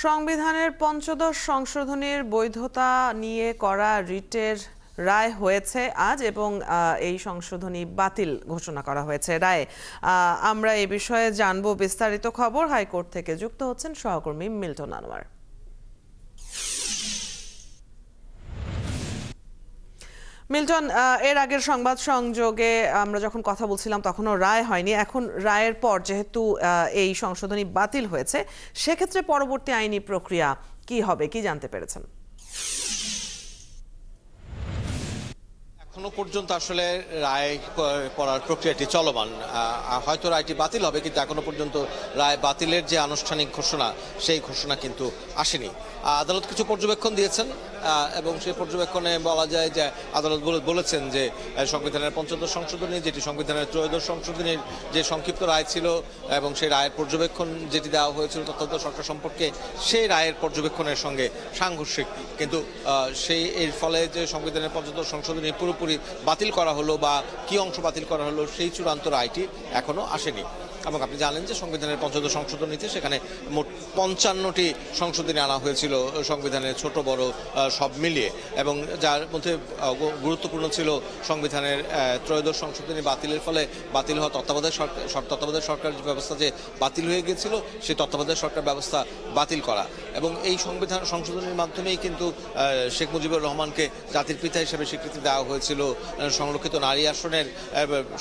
সংবিধানের পঞ্চদশ সংশোধনীর বৈধতা নিয়ে করা রিটের রায় হয়েছে আজ এবং এই সংশোধনী বাতিল ঘোষণা করা হয়েছে রায়ে। আমরা এই বিষয়ে জানবো বিস্তারিত খবর। হাইকোর্ট থেকে যুক্ত হচ্ছেন সহকর্মী মিল্টন আনোয়ার। মিল্টন, এর আগের সংবাদ সংযোগে আমরা যখন কথা বলছিলাম তখনও রায় হয়নি। এখন রায়ের পর যেহেতু এই সংশোধনী বাতিল হয়েছে, সেক্ষেত্রে পরবর্তী আইনি প্রক্রিয়া কি হবে, কি জানতে পেরেছেন? এখনো পর্যন্ত আসলে রায় করার প্রক্রিয়াটি চলমান। হয়তো রায়টি বাতিল হবে, কিন্তু এখনো পর্যন্ত রায় বাতিলের যে আনুষ্ঠানিক ঘোষণা, সেই ঘোষণা কিন্তু আসেনি। আদালত কিছু পর্যবেক্ষণ দিয়েছেন এবং সেই পর্যবেক্ষণে বলা যায় যে আদালত বলেছেন যে সংবিধানের পঞ্চদশ সংশোধনী, যেটি সংবিধানের ত্রয়োদশ সংশোধনীর যে সংক্ষিপ্ত রায় ছিল এবং সেই রায়ের পর্যবেক্ষণ যেটি দেওয়া হয়েছিল তত্ত্বাবধায়ক সরকার সম্পর্কে, সেই রায়ের পর্যবেক্ষণের সঙ্গে সাংঘর্ষিক। কিন্তু সেই এর ফলে যে সংবিধানের পঞ্চদশ সংশোধনী পুরোপুরি বাতিল করা হলো বা কি অংশ বাতিল করা হলো, সেই চূড়ান্ত রায়টি এখনো আসেনি। এবং আপনি জানেন যে সংবিধানের পঞ্চদশ সংশোধনীতে সেখানে মোট 55টি সংশোধনী আনা হয়েছিল সংবিধানের ছোট বড় সব মিলিয়ে, এবং যার মধ্যে গুরুত্বপূর্ণ ছিল সংবিধানের ত্রয়োদশ সংশোধনী বাতিলের ফলে বাতিল হওয়া তত্ত্বাবধায়ক সরকার ব্যবস্থা যে বাতিল হয়ে গিয়েছিল, সেই তত্ত্বাবধায়ক সরকার ব্যবস্থা বাতিল করা। এবং এই সংবিধান সংশোধনীর মাধ্যমেই কিন্তু শেখ মুজিবুর রহমানকে জাতির পিতা হিসেবে স্বীকৃতি দেওয়া হয়েছিল। সংরক্ষিত নারী আসনের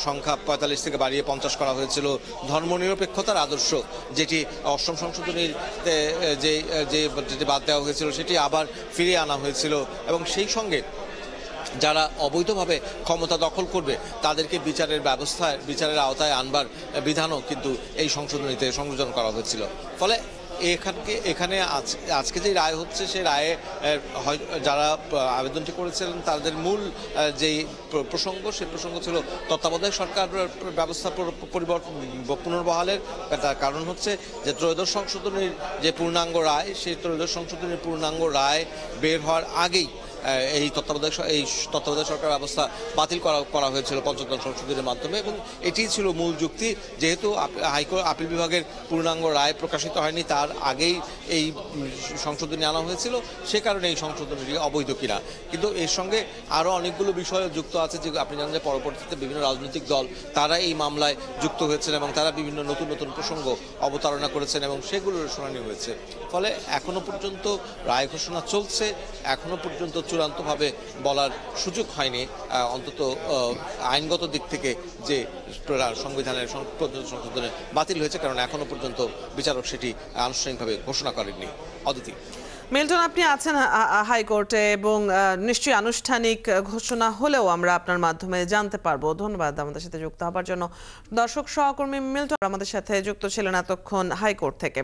সংখ্যা 45 থেকে বাড়িয়ে 50 করা হয়েছিল। ধর্মনিরপেক্ষতার আদর্শ, যেটি অষ্টম সংশোধনীতে যেটি বাদ দেওয়া হয়েছিল, সেটি আবার ফিরিয়ে আনা হয়েছিল। এবং সেই সঙ্গে যারা অবৈধভাবে ক্ষমতা দখল করবে তাদেরকে বিচারের আওতায় আনবার বিধানও কিন্তু এই সংশোধনীতে সংযোজন করা হয়েছিল। ফলে এখানে আজকে যে রায় হচ্ছে, সেই রায়ে যারা আবেদনটি করেছিলেন তাদের মূল যেই প্রসঙ্গ, সেই প্রসঙ্গ ছিল তত্ত্বাবধায়ক সরকার ব্যবস্থা পুনর্বহালের। তার কারণ হচ্ছে যে ত্রয়োদশ সংশোধনীর যে পূর্ণাঙ্গ রায়, সেই ত্রয়োদশ সংশোধনীর পূর্ণাঙ্গ রায় বের হওয়ার আগেই এই তত্ত্বাবধায়ক সরকার ব্যবস্থা বাতিল করা হয়েছিল পঞ্চদশ সংশোধনীর মাধ্যমে। এবং এটি ছিল মূল যুক্তি, যেহেতু হাইকোর্ট আপিল বিভাগের পূর্ণাঙ্গ রায় প্রকাশিত হয়নি, তার আগেই এই সংশোধনী আনা হয়েছিল, সে কারণে এই সংশোধনীটি অবৈধ কিনা। কিন্তু এর সঙ্গে আরও অনেকগুলো বিষয় যুক্ত আছে, যে আপনি জানেন যে পরবর্তীতে বিভিন্ন রাজনৈতিক দল তারা এই মামলায় যুক্ত হয়েছেন এবং তারা বিভিন্ন নতুন নতুন প্রসঙ্গ অবতারণা করেছেন এবং সেগুলোর শুনানি হয়েছে। ফলে এখনো পর্যন্ত রায় ঘোষণা চলছে, এখনো পর্যন্ত চূড়ান্তভাবে বলার সুযোগ হয়নি, অন্তত আইনগত দিক থেকে, যে সংবিধানের সংশোধনে বাতিল হয়েছে, কারণ এখনো পর্যন্ত বিচারক সেটি আনুষ্ঠানিকভাবে ঘোষণা করেননি। অদিতি। মিল্টন, আপনি আছেন হাইকোর্টে এবং নিশ্চয়ই আনুষ্ঠানিক ঘোষণা হলেও আমরা আপনার মাধ্যমে জানতে পারবো। ধন্যবাদ আমাদের সাথে যুক্ত হবার জন্য। দর্শক সহকর্মী মিল্টন আমাদের সাথে যুক্ত ছিলেন এতক্ষণ হাইকোর্ট থেকে।